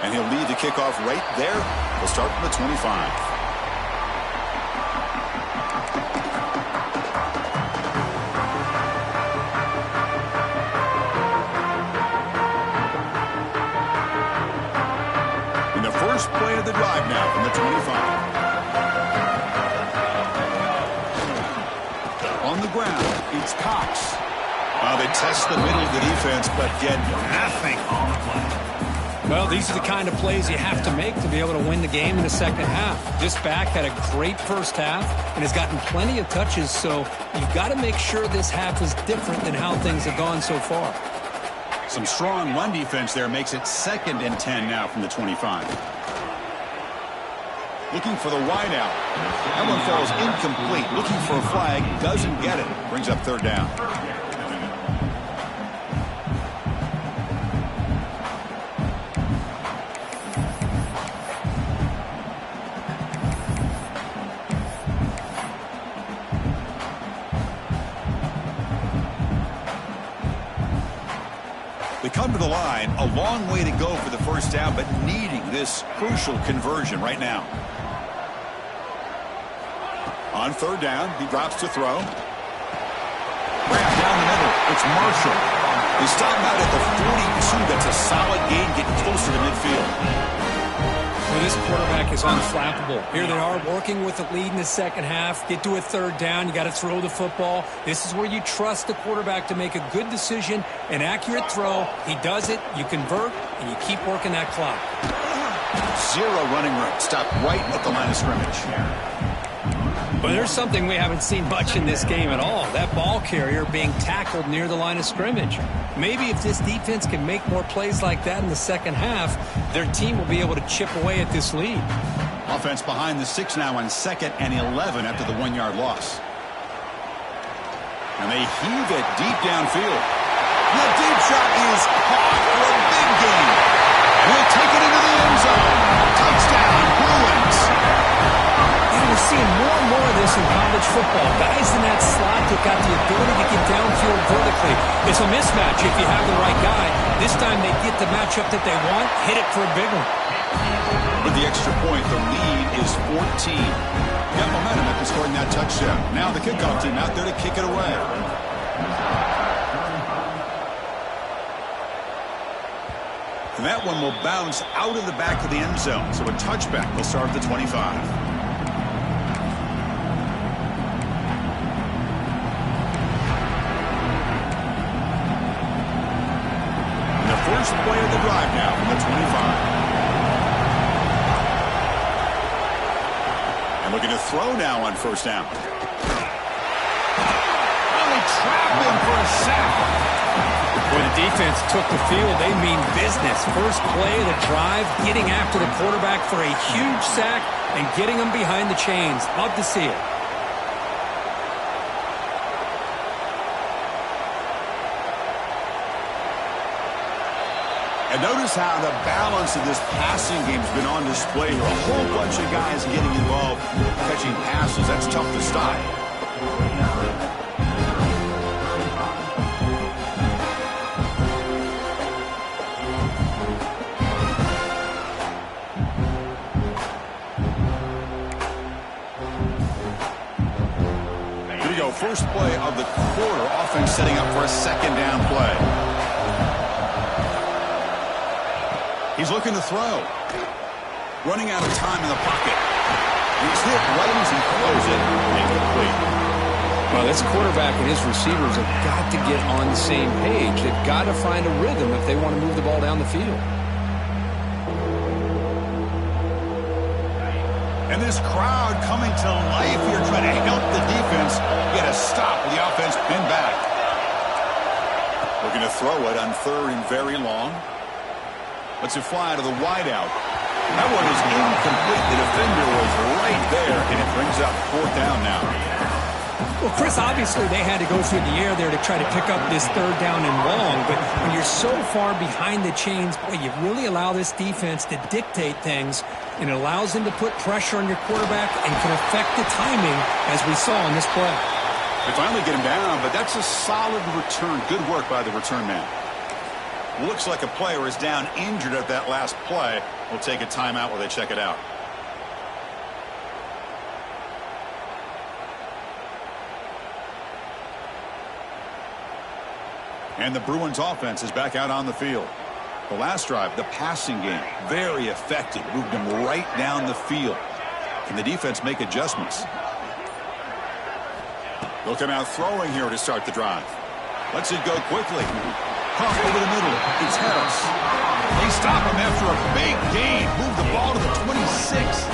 S1: And he'll lead the kickoff right there. We'll start from the 25. First play of the drive now from the 25. On the ground, it's Cox. They test the middle of the defense, but get nothing on the play.
S2: Well, these are the kind of plays you have to make to be able to win the game in the second half. This back had a great first half and has gotten plenty of touches, so you've got to make sure this half is different than how things have gone so far.
S1: Some strong run defense there makes it 2nd and 10 now from the 25. Looking for the wide out. That one falls incomplete. Looking for a flag. Doesn't get it. Brings up 3rd down. They come to the line. A long way to go for the first down, but needing this crucial conversion right now. On 3rd down, he drops to throw. Wrapped down the middle. It's Marshall. They stop him out at the 42. That's a solid gain, getting closer to midfield.
S2: Well, this quarterback is unflappable. Here they are working with the lead in the second half. Get to a 3rd down. You got to throw the football. This is where you trust the quarterback to make a good decision, an accurate throw. He does it. You convert, and you keep working that clock.
S1: 0 running room. Stop right at the line of scrimmage.
S2: But there's something we haven't seen much in this game at all. That ball carrier being tackled near the line of scrimmage. Maybe if this defense can make more plays like that in the second half, their team will be able to chip away at this lead.
S1: Offense behind the 6 now on 2nd and 11 after the 1-yard loss. And they heave it deep downfield. The deep shot is caught for a big gain. We'll take it into the end zone. Touchdown, Bruins.
S2: We're seeing more and more of this in college football. Guys in that slot that got the ability to get downfield vertically. It's a mismatch if you have the right guy. This time they get the matchup that they want, hit it for a big one.
S1: With the extra point, the lead is 14. Got momentum after scoring that touchdown. Now the kickoff team out there to kick it away. And that one will bounce out of the back of the end zone. So a touchback will start at the 25. First play of the drive now from the 25. And looking to throw now on 1st down. Oh, they trapped him for a sack.
S2: When the defense took the field, they mean business. First play of the drive, getting after the quarterback for a huge sack and getting him behind the chains. Love to see it.
S1: And notice how the balance of this passing game has been on display here. A whole bunch of guys getting involved, catching passes. That's tough to stop. Here we go. First play of the quarter. Offense setting up for a 2nd down play. He's looking to throw. Running out of time in the pocket. He's hit right as he throws it. Incomplete.
S2: Well, this quarterback and his receivers have got to get on the same page. They've got to find a rhythm if they want to move the ball down the field.
S1: And this crowd coming to life here trying to help the defense get a stop with the offense pinned back. Looking to throw it on 3rd and very long. Lets it fly to the wideout. That one is incomplete. The defender was right there, and it brings up 4th down now.
S2: Well, Chris, obviously they had to go through the air there to try to pick up this 3rd down and long, but when you're so far behind the chains, boy, you really allow this defense to dictate things, and it allows them to put pressure on your quarterback and can affect the timing, as we saw in this play.
S1: They finally get him down, but that's a solid return. Good work by the return man. Looks like a player is down injured at that last play. We'll take a timeout while they check it out. And the Bruins offense is back out on the field. The last drive, the passing game, very effective. Moved them right down the field. Can the defense make adjustments? They'll come out throwing here to start the drive. Lets it go quickly. Pump over the middle. It's Harris. They stop him after a big gain. Move the ball to the 26.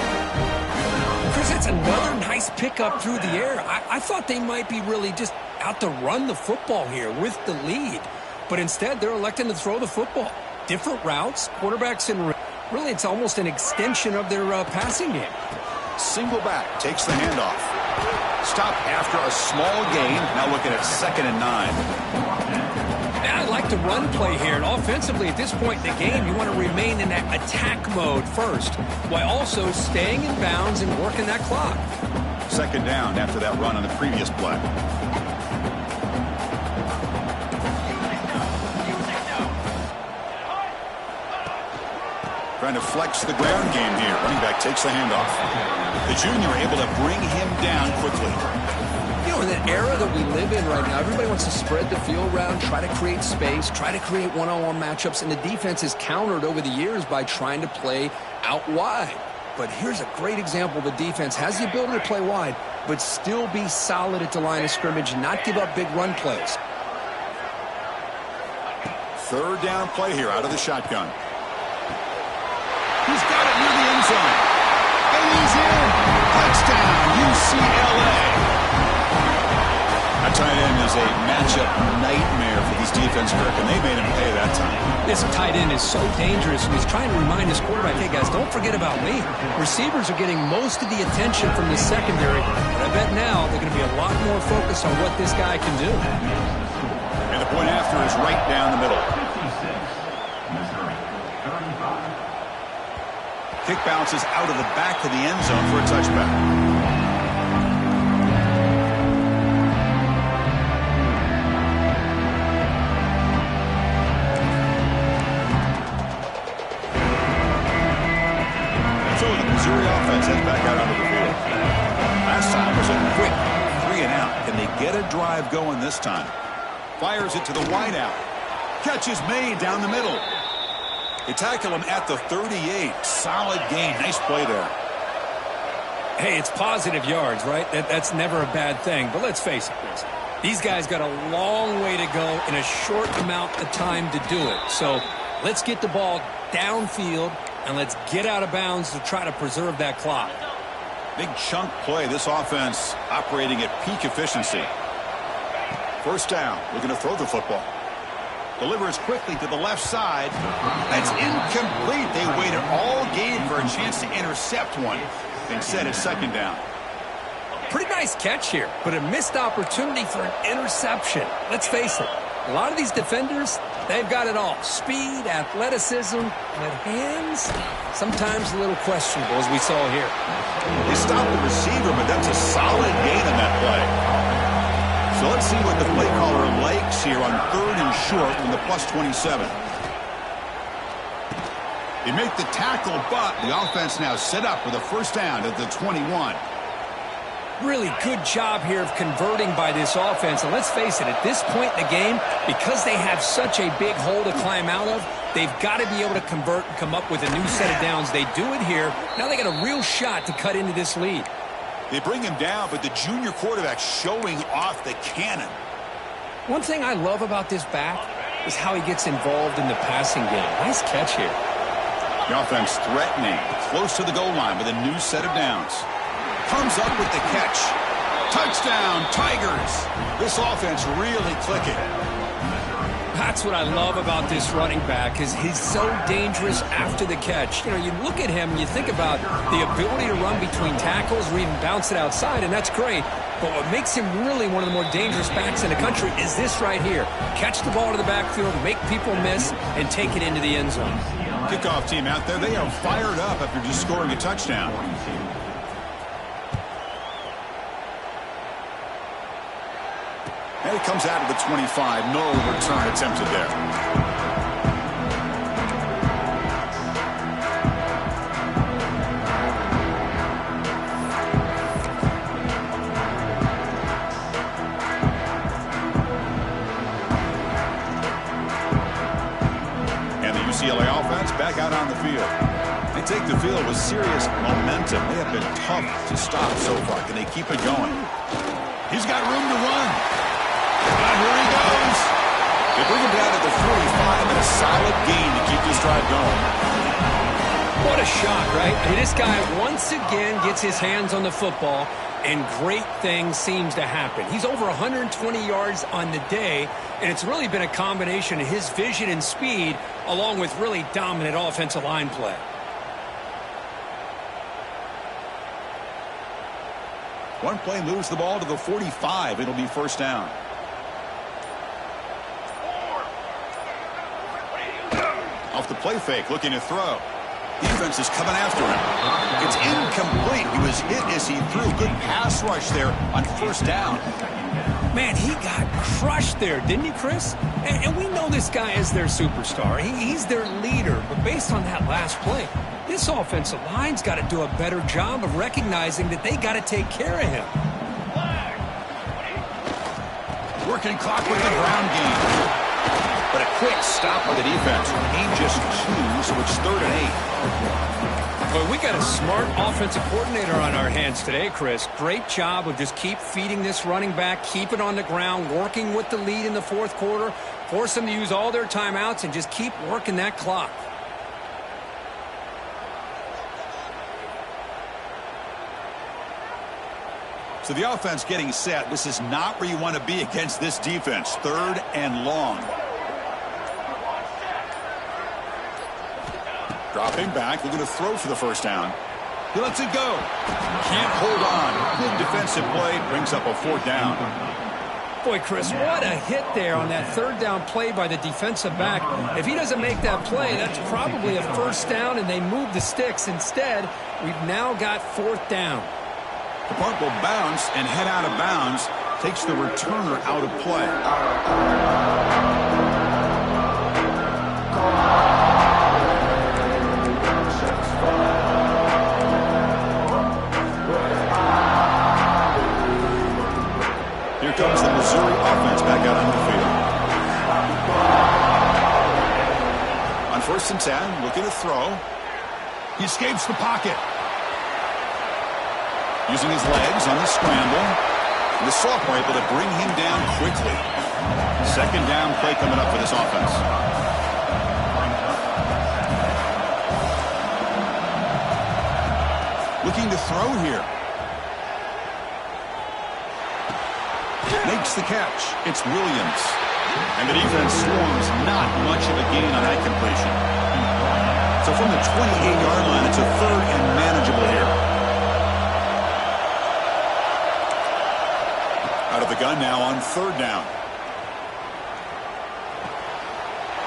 S2: Chris, that's another nice pickup through the air. I thought they might be really just out to run the football here with the lead. But instead, they're electing to throw the football. Different routes, quarterbacks in. Really, it's almost an extension of their passing game.
S1: Single back, takes the handoff. Stop after a small gain. Now looking at 2nd and 9.
S2: I like the run play here, and offensively at this point in the game, you want to remain in that attack mode first, while also staying in bounds and working that clock.
S1: 2nd down after that run on the previous play. Trying to flex the ground game here. Running back takes the handoff. The junior able to bring him down quickly.
S2: You know, in the era that we live in right now, everybody wants to spread the field around, try to create space, try to create one-on-one matchups, and the defense is countered over the years by trying to play out wide. But here's a great example. The defense has the ability to play wide, but still be solid at the line of scrimmage and not give up big run plays.
S1: 3rd down play here out of the shotgun. He's got it near the end zone. And he's in. Touchdown, UCLA. That tight end is a matchup nightmare for these defense, Kirk, and they made him pay that time.
S2: This tight end is so dangerous. He's trying to remind his quarterback, hey, guys, don't forget about me. Receivers are getting most of the attention from the secondary, but I bet now they're going to be a lot more focused on what this guy can do.
S1: And the point after is right down the middle. Kick bounces out of the back of the end zone for a touchback. Missouri offense heads back out onto the field. Last time was a quick 3 and out. Can they get a drive going this time? Fires it to the wideout. Catch is made down the middle. They tackle him at the 38. Solid gain. Nice play there.
S2: Hey, it's positive yards, right? That's never a bad thing. But let's face it, Chris. These guys got a long way to go in a short amount of time to do it. So let's get the ball downfield, and let's get out of bounds to try to preserve that clock.
S1: Big chunk play. This offense operating at peak efficiency. 1st down. Looking to throw the football. Delivers quickly to the left side. That's incomplete. They waited all game for a chance to intercept one. Instead, it's 2nd down.
S2: Pretty nice catch here, but a missed opportunity for an interception. Let's face it, a lot of these defenders, they've got it all. Speed, athleticism, but hands, sometimes a little questionable, as we saw here.
S1: They stopped the receiver, but that's a solid gain on that play. So let's see what the play caller likes here on 3rd and short from the +27. They make the tackle, but the offense now set up with a 1st down at the 21.
S2: Really good job here of converting by this offense. And let's face it, at this point in the game, because they have such a big hole to climb out of, they've got to be able to convert and come up with a new set of downs. They do it here. Now they got a real shot to cut into this lead.
S1: They bring him down, but the junior quarterback showing off the cannon.
S2: One thing I love about this back is how he gets involved in the passing game. Nice catch here.
S1: The offense threatening, close to the goal line with a new set of downs. Comes up with the catch. Touchdown, Tigers. This offense really clicking.
S2: That's what I love about this running back is he's so dangerous after the catch. You know, you look at him and you think about the ability to run between tackles or even bounce it outside, and that's great. But what makes him really one of the more dangerous backs in the country is this right here. Catch the ball to the backfield, make people miss, and take it into the end zone.
S1: Kickoff team out there, they are fired up after just scoring a touchdown. And it comes out of the 25. No return attempted there. And the UCLA offense back out on the field. They take the field with serious momentum. They have been tough to stop so far. Can they keep it going? He's got room to run. And here he goes. They bring him down at the 45 and a solid gain to keep this drive going.
S2: What a shot, right? I mean, this guy once again gets his hands on the football, and great things seems to happen. He's over 120 yards on the day, and it's really been a combination of his vision and speed along with really dominant offensive line play.
S1: One play moves the ball to the 45. It'll be first down. Off the play fake, looking to throw. Defense is coming after him. It's incomplete. He was hit as he threw. Good pass rush there on first down.
S2: Man, he got crushed there, didn't he, Chris? And we know this guy is their superstar. He's their leader. But based on that last play, this offensive line's got to do a better job of recognizing that they got to take care of him.
S1: Working clock with the ground game. But a quick stop by the defense. Gain just 2, so it's 3rd and 8.
S2: Well, we got a smart offensive coordinator on our hands today, Chris. Great job of just keep feeding this running back, keep it on the ground, working with the lead in the 4th quarter, force them to use all their timeouts, and just keep working that clock.
S1: So the offense getting set. This is not where you want to be against this defense. 3rd and long. Dropping back, looking to throw for the first down. He lets it go. Can't hold on. Good defensive play, brings up a 4th down.
S2: Boy, Chris, what a hit there on that 3rd down play by the defensive back. If he doesn't make that play, that's probably a first down, and they move the sticks. Instead, we've now got 4th down.
S1: The punt will bounce and head out of bounds. Takes the returner out of play. Here comes the Missouri offense back out on the field. On 1st and 10, looking to throw. He escapes the pocket. Using his legs on the scramble. The sophomore able to bring him down quickly. 2nd down play coming up for this offense. Looking to throw here. Makes the catch. It's Williams. And the defense swarms. Not much of a gain on that completion. So from the 28-yard line, it's a 3rd and manageable here. Out of the gun now on 3rd down.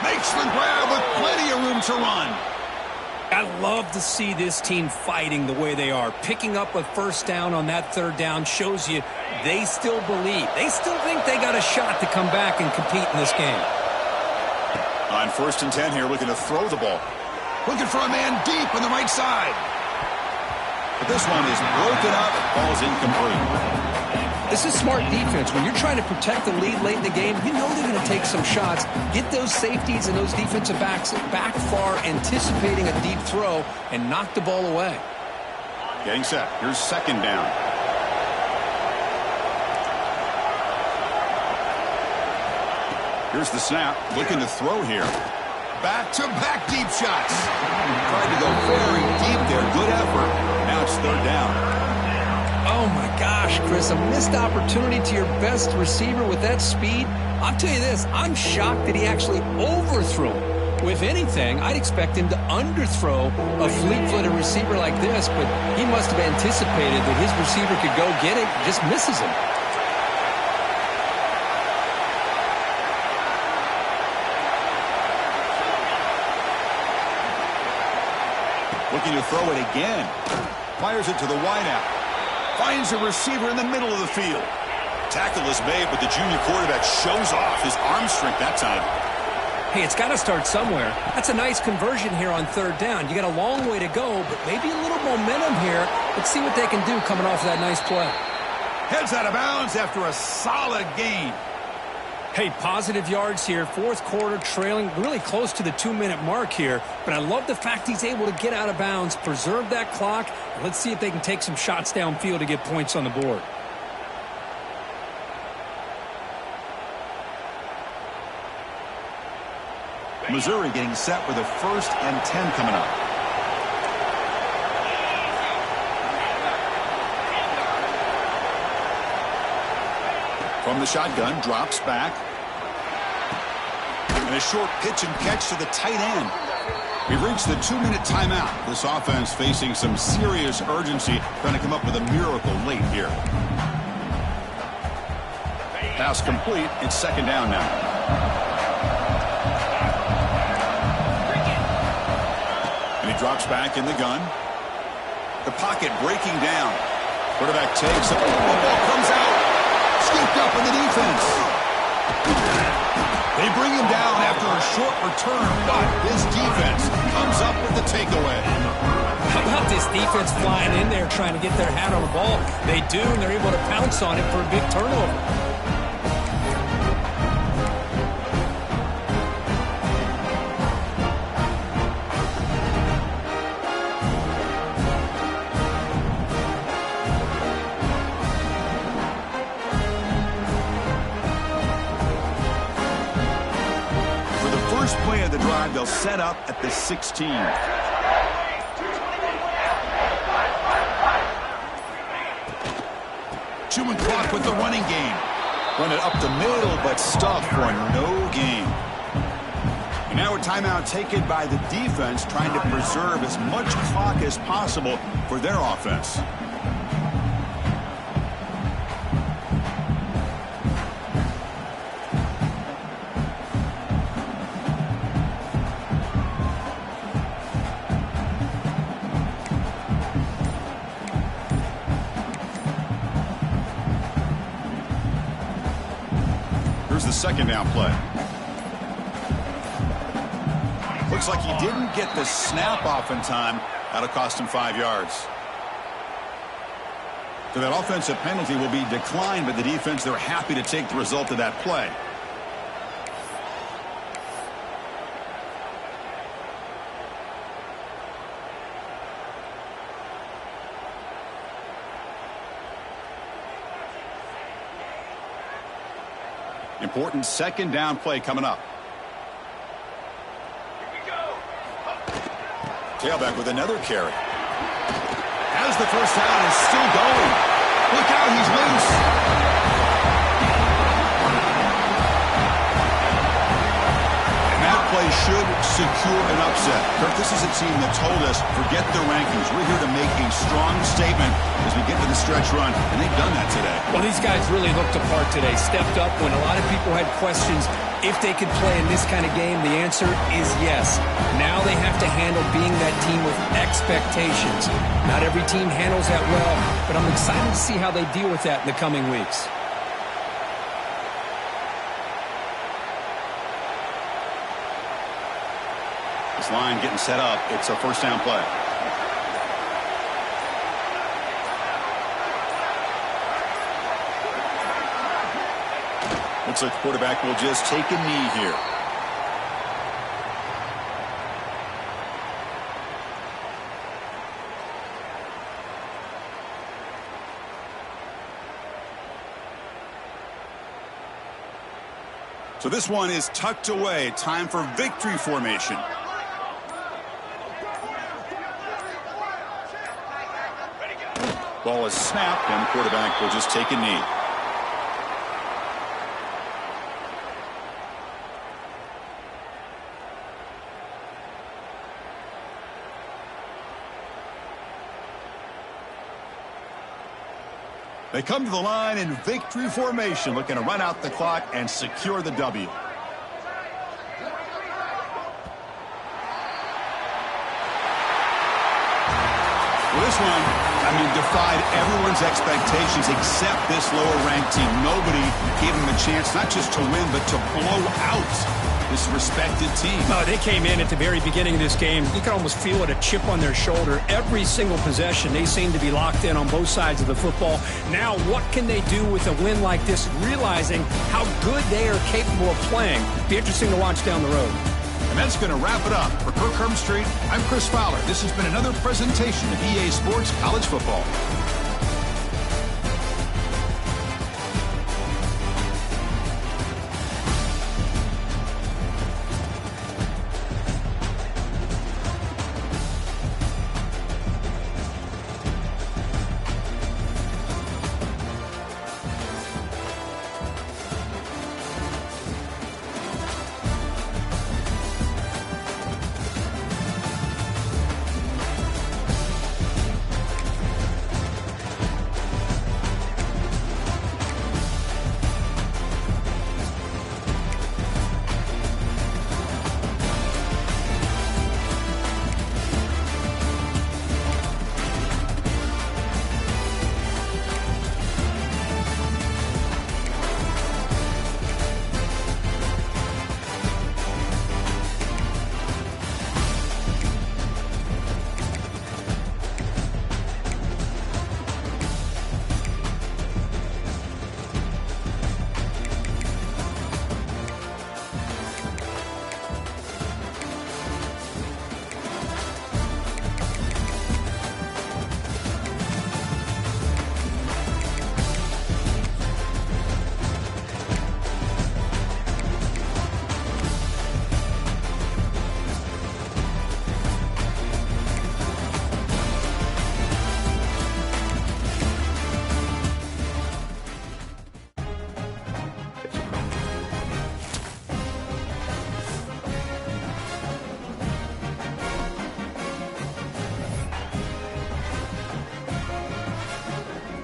S1: Makes the grab with plenty of room to run.
S2: I love to see this team fighting the way they are. Picking up a first down on that 3rd down shows you they still believe. They still think they got a shot to come back and compete in this game.
S1: On 1st and 10 here, looking to throw the ball. Looking for a man deep on the right side. But this one is broken up. Ball's incomplete.
S2: This is smart defense. When you're trying to protect the lead late in the game, you know they're going to take some shots. Get those safeties and those defensive backs back far, anticipating a deep throw, and knock the ball away.
S1: Getting set. Here's 2nd down. Here's the snap. Looking to throw here. Back-to-back deep shots. Tried to go very deep there. Good effort. Now it's 3rd down.
S2: Oh, my Gosh, Chris, a missed opportunity to your best receiver with that speed. I'll tell you this, I'm shocked that he actually overthrew him. If anything, I'd expect him to underthrow a fleet-footed receiver like this, but he must have anticipated that his receiver could go get it, just misses him.
S1: Looking to throw it again. Fires it to the wideout. Finds a receiver in the middle of the field. Tackle is made, but the junior quarterback shows off his arm strength that time.
S2: Hey, it's got to start somewhere. That's a nice conversion here on third down. You got a long way to go, but maybe a little momentum here. Let's see what they can do coming off that nice play.
S1: Heads out of bounds after a solid gain.
S2: Hey, positive yards here. Fourth quarter trailing really close to the 2-minute mark here. But I love the fact he's able to get out of bounds, preserve that clock. And let's see if they can take some shots downfield to get points on the board.
S1: Missouri getting set with a 1st and 10 coming up. From the shotgun, drops back. And a short pitch and catch to the tight end. We've reached the 2-minute timeout. This offense facing some serious urgency, trying to come up with a miracle late here. Pass complete. It's 2nd down now. Drops back in the gun. The pocket breaking down. Quarterback takes it. The ball comes out. Scooped up in the defense. They bring him down after a short return, but this defense comes up with the takeaway.
S2: How about this defense flying in there trying to get their hat on the ball? They do, and they're able to pounce on it for a big turnover.
S1: Play of the drive, they'll set up at the 16. Chewing clock with the running game. Run it up the middle, but stuffed for no gain. And now a timeout taken by the defense, trying to preserve as much clock as possible for their offense. The 2nd down play. Looks like he didn't get the snap off in time. That'll cost him 5 yards. So that offensive penalty will be declined by the defense. They're happy to take the result of that play. Important 2nd down play coming up. Tailback with another carry. Has the 1st down and still going. Look out, he's loose. And that play should secure an upset. Kirk, this is a team that told us, forget the rankings. We're here to make a strong statement as we get to the stretch run, and they've done that today.
S2: Well, these guys really looked apart today, stepped up when a lot of people had questions if they could play in this kind of game. The answer is yes. Now they have to handle being that team with expectations. Not every team handles that well, but I'm excited to see how they deal with that in the coming weeks.
S1: This line getting set up. It's a 1st down play. Looks like the quarterback will just take a knee here. So this one is tucked away. Time for victory formation. Ball is snapped, and the quarterback will just take a knee. They come to the line in victory formation, looking to run out the clock and secure the W. Well, this one, defied everyone's expectations except this lower-ranked team. Nobody gave them a chance not just to win, but to blow out this respected team.
S2: Oh, they came in at the very beginning of this game. You can almost feel it, a chip on their shoulder. Every single possession, they seem to be locked in on both sides of the football. Now, what can they do with a win like this, realizing how good they are capable of playing? Be interesting to watch down the road.
S1: And that's going to wrap it up. For Kirk Street, I'm Chris Fowler. This has been another presentation of EA Sports College Football.